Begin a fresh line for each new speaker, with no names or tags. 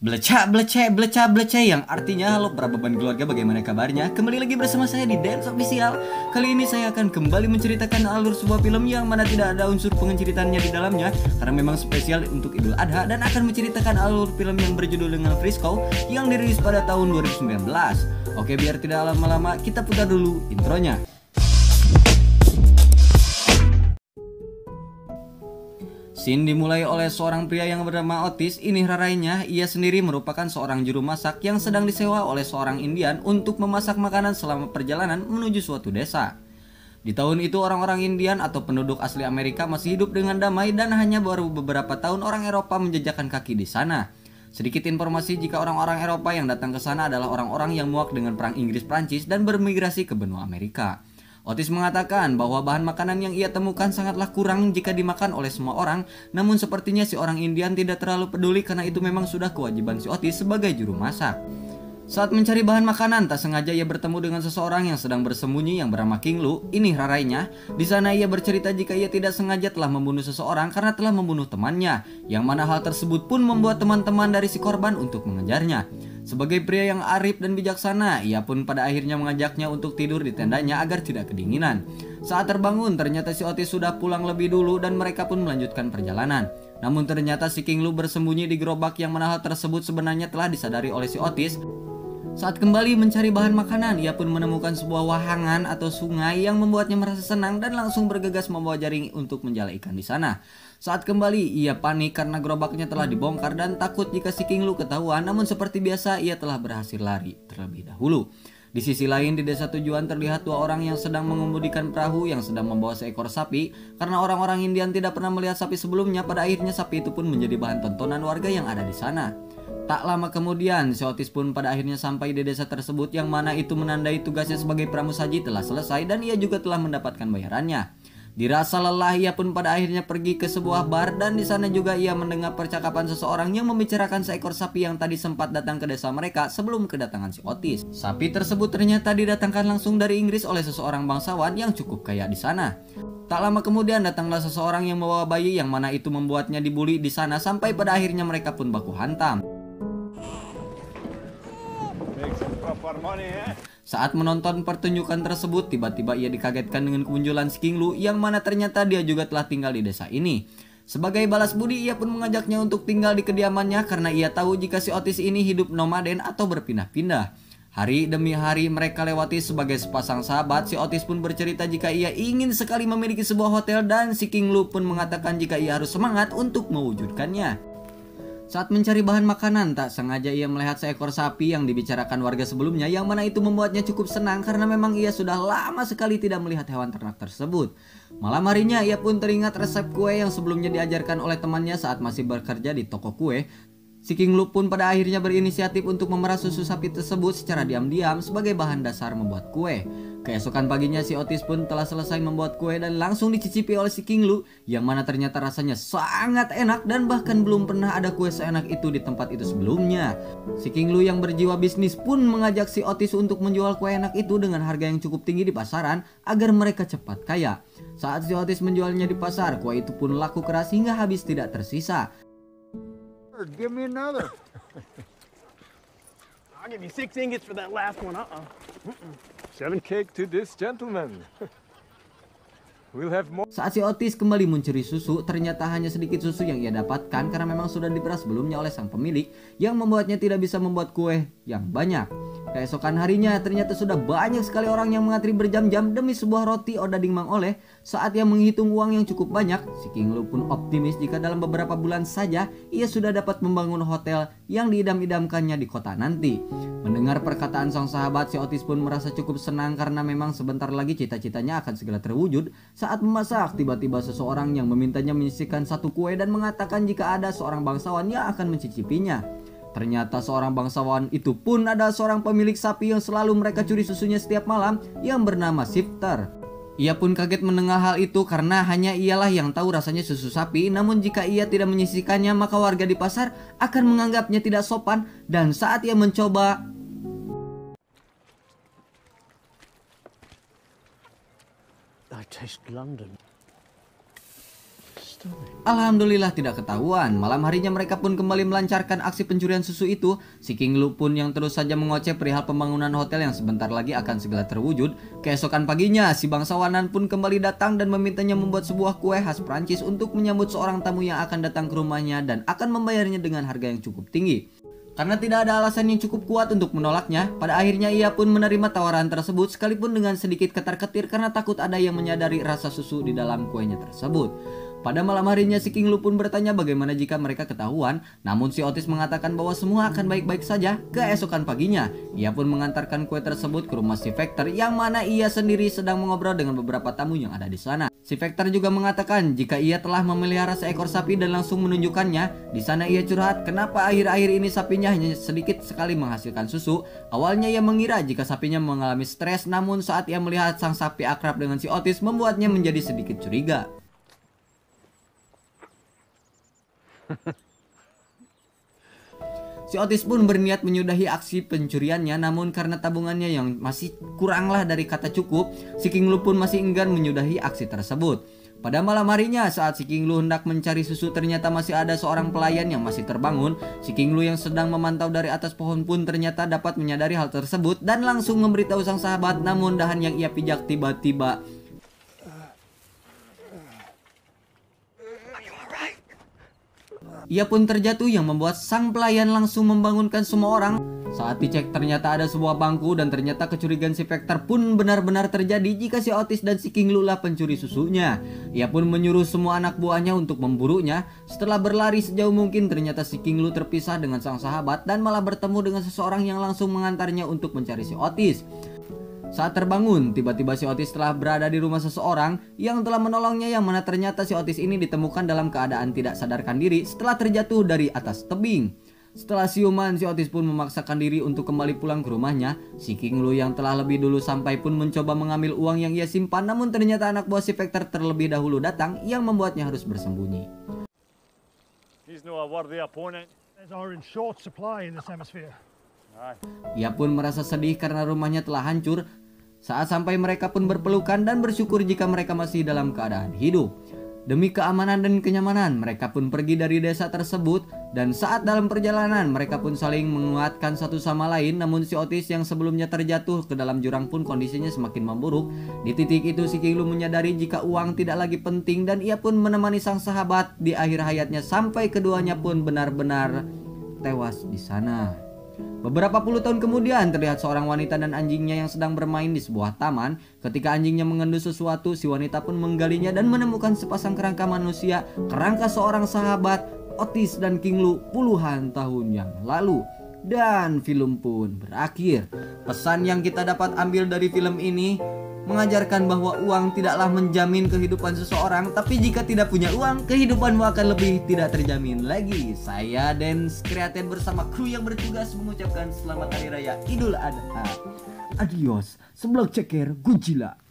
Bleca, blece, bleca, blece, yang artinya halo para beban keluarga, bagaimana kabarnya? Kembali lagi bersama saya di Dance Official. Kali ini saya akan kembali menceritakan alur sebuah film yang mana tidak ada unsur penceritanya di dalamnya, karena memang spesial untuk Idul Adha, dan akan menceritakan alur film yang berjudul dengan Frisco yang dirilis pada tahun 2019. Oke, biar tidak lama-lama, kita putar dulu intronya. Scene dimulai oleh seorang pria yang bernama Otis. Ini rarainya, ia sendiri merupakan seorang juru masak yang sedang disewa oleh seorang Indian untuk memasak makanan selama perjalanan menuju suatu desa. Di tahun itu orang-orang Indian atau penduduk asli Amerika masih hidup dengan damai dan hanya baru beberapa tahun orang Eropa menjejakkan kaki di sana. Sedikit informasi jika orang-orang Eropa yang datang ke sana adalah orang-orang yang muak dengan perang Inggris-Prancis dan bermigrasi ke benua Amerika. Otis mengatakan bahwa bahan makanan yang ia temukan sangatlah kurang jika dimakan oleh semua orang, namun sepertinya si orang Indian tidak terlalu peduli karena itu memang sudah kewajiban si Otis sebagai juru masak. Saat mencari bahan makanan, tak sengaja ia bertemu dengan seseorang yang sedang bersembunyi yang bernama King Lu. Ini rarainya. Di sana ia bercerita jika ia tidak sengaja telah membunuh seseorang karena telah membunuh temannya, yang mana hal tersebut pun membuat teman-teman dari si korban untuk mengejarnya. Sebagai pria yang arif dan bijaksana, ia pun pada akhirnya mengajaknya untuk tidur di tendanya agar tidak kedinginan. Saat terbangun, ternyata si Otis sudah pulang lebih dulu dan mereka pun melanjutkan perjalanan. Namun ternyata si King Lu bersembunyi di gerobak, yang mana hal tersebut sebenarnya telah disadari oleh si Otis. Saat kembali mencari bahan makanan, ia pun menemukan sebuah wahangan atau sungai yang membuatnya merasa senang dan langsung bergegas membawa jaring untuk menjala ikan di sana. Saat kembali, ia panik karena gerobaknya telah dibongkar dan takut jika si King Lu ketahuan, namun seperti biasa ia telah berhasil lari terlebih dahulu. Di sisi lain, di desa tujuan terlihat dua orang yang sedang mengemudikan perahu yang sedang membawa seekor sapi. Karena orang-orang Indian tidak pernah melihat sapi sebelumnya, pada akhirnya sapi itu pun menjadi bahan tontonan warga yang ada di sana. Tak lama kemudian, si Otis pun pada akhirnya sampai di desa tersebut, yang mana itu menandai tugasnya sebagai pramusaji telah selesai dan ia juga telah mendapatkan bayarannya. Dirasa lelah, ia pun pada akhirnya pergi ke sebuah bar dan di sana juga ia mendengar percakapan seseorang yang membicarakan seekor sapi yang tadi sempat datang ke desa mereka sebelum kedatangan si Otis. Sapi tersebut ternyata didatangkan langsung dari Inggris oleh seseorang bangsawan yang cukup kaya di sana. Tak lama kemudian datanglah seseorang yang membawa bayi, yang mana itu membuatnya dibully di sana sampai pada akhirnya mereka pun baku hantam. Saat menonton pertunjukan tersebut, tiba-tiba ia dikagetkan dengan kemunculan si King Lu, yang mana ternyata dia juga telah tinggal di desa ini. Sebagai balas budi, ia pun mengajaknya untuk tinggal di kediamannya karena ia tahu jika si Otis ini hidup nomaden atau berpindah-pindah. Hari demi hari mereka lewati sebagai sepasang sahabat. Si Otis pun bercerita jika ia ingin sekali memiliki sebuah hotel dan si King Lu pun mengatakan jika ia harus semangat untuk mewujudkannya. Saat mencari bahan makanan, tak sengaja ia melihat seekor sapi yang dibicarakan warga sebelumnya, yang mana itu membuatnya cukup senang karena memang ia sudah lama sekali tidak melihat hewan ternak tersebut. Malam harinya ia pun teringat resep kue yang sebelumnya diajarkan oleh temannya saat masih bekerja di toko kue. Si King Lu pun pada akhirnya berinisiatif untuk memerah susu sapi tersebut secara diam-diam sebagai bahan dasar membuat kue. Keesokan paginya si Otis pun telah selesai membuat kue dan langsung dicicipi oleh si King Lu, yang mana ternyata rasanya sangat enak dan bahkan belum pernah ada kue seenak itu di tempat itu sebelumnya. Si King Lu yang berjiwa bisnis pun mengajak si Otis untuk menjual kue enak itu dengan harga yang cukup tinggi di pasaran agar mereka cepat kaya. Saat si Otis menjualnya di pasar, kue itu pun laku keras hingga habis tidak tersisa.
Give me another.
I'll give you 6 ingots for that last one.
7 cake to this gentleman. We'll have more.
Saat si Otis kembali mencuri susu, ternyata hanya sedikit susu yang ia dapatkan karena memang sudah diperas sebelumnya oleh sang pemilik, yang membuatnya tidak bisa membuat kue yang banyak. Keesokan harinya ternyata sudah banyak sekali orang yang mengantri berjam-jam demi sebuah roti odading Mang Oleh. Saat ia menghitung uang yang cukup banyak, si King Lu pun optimis jika dalam beberapa bulan saja ia sudah dapat membangun hotel yang diidam-idamkannya di kota nanti. Mendengar perkataan sang sahabat, si Otis pun merasa cukup senang karena memang sebentar lagi cita-citanya akan segera terwujud. Saat memasak, tiba-tiba seseorang yang memintanya menyisihkan satu kue dan mengatakan jika ada seorang bangsawan yang akan mencicipinya. Ternyata seorang bangsawan itu pun adalah seorang pemilik sapi yang selalu mereka curi susunya setiap malam, yang bernama Shifter. Ia pun kaget mendengar hal itu karena hanya ialah yang tahu rasanya susu sapi, namun jika ia tidak menyisihkannya maka warga di pasar akan menganggapnya tidak sopan. Dan saat ia mencoba,
I taste London.
Alhamdulillah tidak ketahuan. Malam harinya mereka pun kembali melancarkan aksi pencurian susu itu. Si King Lu pun yang terus saja mengoceh perihal pembangunan hotel yang sebentar lagi akan segera terwujud. Keesokan paginya si bangsawanan pun kembali datang dan memintanya membuat sebuah kue khas Prancis untuk menyambut seorang tamu yang akan datang ke rumahnya dan akan membayarnya dengan harga yang cukup tinggi. Karena tidak ada alasan yang cukup kuat untuk menolaknya, pada akhirnya ia pun menerima tawaran tersebut sekalipun dengan sedikit ketar-ketir karena takut ada yang menyadari rasa susu di dalam kuenya tersebut. Pada malam harinya si King Lu pun bertanya bagaimana jika mereka ketahuan, namun si Otis mengatakan bahwa semua akan baik-baik saja. Keesokan paginya, ia pun mengantarkan kue tersebut ke rumah si Vector yang mana ia sendiri sedang mengobrol dengan beberapa tamu yang ada di sana. Si Vector juga mengatakan jika ia telah memelihara seekor sapi dan langsung menunjukkannya. Di sana ia curhat kenapa akhir-akhir ini sapinya hanya sedikit sekali menghasilkan susu. Awalnya ia mengira jika sapinya mengalami stres, namun saat ia melihat sang sapi akrab dengan si Otis membuatnya menjadi sedikit curiga. Si Otis pun berniat menyudahi aksi pencuriannya, namun karena tabungannya yang masih kuranglah dari kata cukup, si King Lu pun masih enggan menyudahi aksi tersebut. Pada malam harinya saat si King Lu hendak mencari susu, ternyata masih ada seorang pelayan yang masih terbangun. Si King Lu yang sedang memantau dari atas pohon pun ternyata dapat menyadari hal tersebut dan langsung memberitahu sang sahabat, namun dahan yang ia pijak tiba-tiba ia pun terjatuh yang membuat sang pelayan langsung membangunkan semua orang. Saat dicek ternyata ada sebuah bangku dan ternyata kecurigaan si Vector pun benar-benar terjadi jika si Otis dan si King Lu lah pencuri susunya. Ia pun menyuruh semua anak buahnya untuk memburunya. Setelah berlari sejauh mungkin ternyata si King Lu terpisah dengan sang sahabat dan malah bertemu dengan seseorang yang langsung mengantarnya untuk mencari si Otis. Saat terbangun, tiba-tiba si Otis telah berada di rumah seseorang yang telah menolongnya, yang mana ternyata si Otis ini ditemukan dalam keadaan tidak sadarkan diri setelah terjatuh dari atas tebing. Setelah siuman, si Otis pun memaksakan diri untuk kembali pulang ke rumahnya. Si King Lu yang telah lebih dulu sampai pun mencoba mengambil uang yang ia simpan, namun ternyata anak buah si Vector terlebih dahulu datang yang membuatnya harus bersembunyi.
He's no a worthy opponent.
There's are in short supply in this hemisphere.
Ia pun merasa sedih karena rumahnya telah hancur. Saat sampai mereka pun berpelukan dan bersyukur jika mereka masih dalam keadaan hidup. Demi keamanan dan kenyamanan mereka pun pergi dari desa tersebut. Dan saat dalam perjalanan mereka pun saling menguatkan satu sama lain. Namun si Otis yang sebelumnya terjatuh ke dalam jurang pun kondisinya semakin memburuk. Di titik itu si King Lu menyadari jika uang tidak lagi penting, dan ia pun menemani sang sahabat di akhir hayatnya sampai keduanya pun benar-benar tewas di sana. Beberapa puluh tahun kemudian terlihat seorang wanita dan anjingnya yang sedang bermain di sebuah taman. Ketika anjingnya mengendus sesuatu, si wanita pun menggalinya dan menemukan sepasang kerangka manusia, kerangka seorang sahabat Otis dan King Lu puluhan tahun yang lalu. Dan film pun berakhir. Pesan yang kita dapat ambil dari film ini mengajarkan bahwa uang tidaklah menjamin kehidupan seseorang, tapi jika tidak punya uang, kehidupanmu akan lebih tidak terjamin lagi. Saya Dance Created bersama kru yang bertugas mengucapkan selamat Hari Raya Idul Adha. Adios, seblak ceker Godzilla.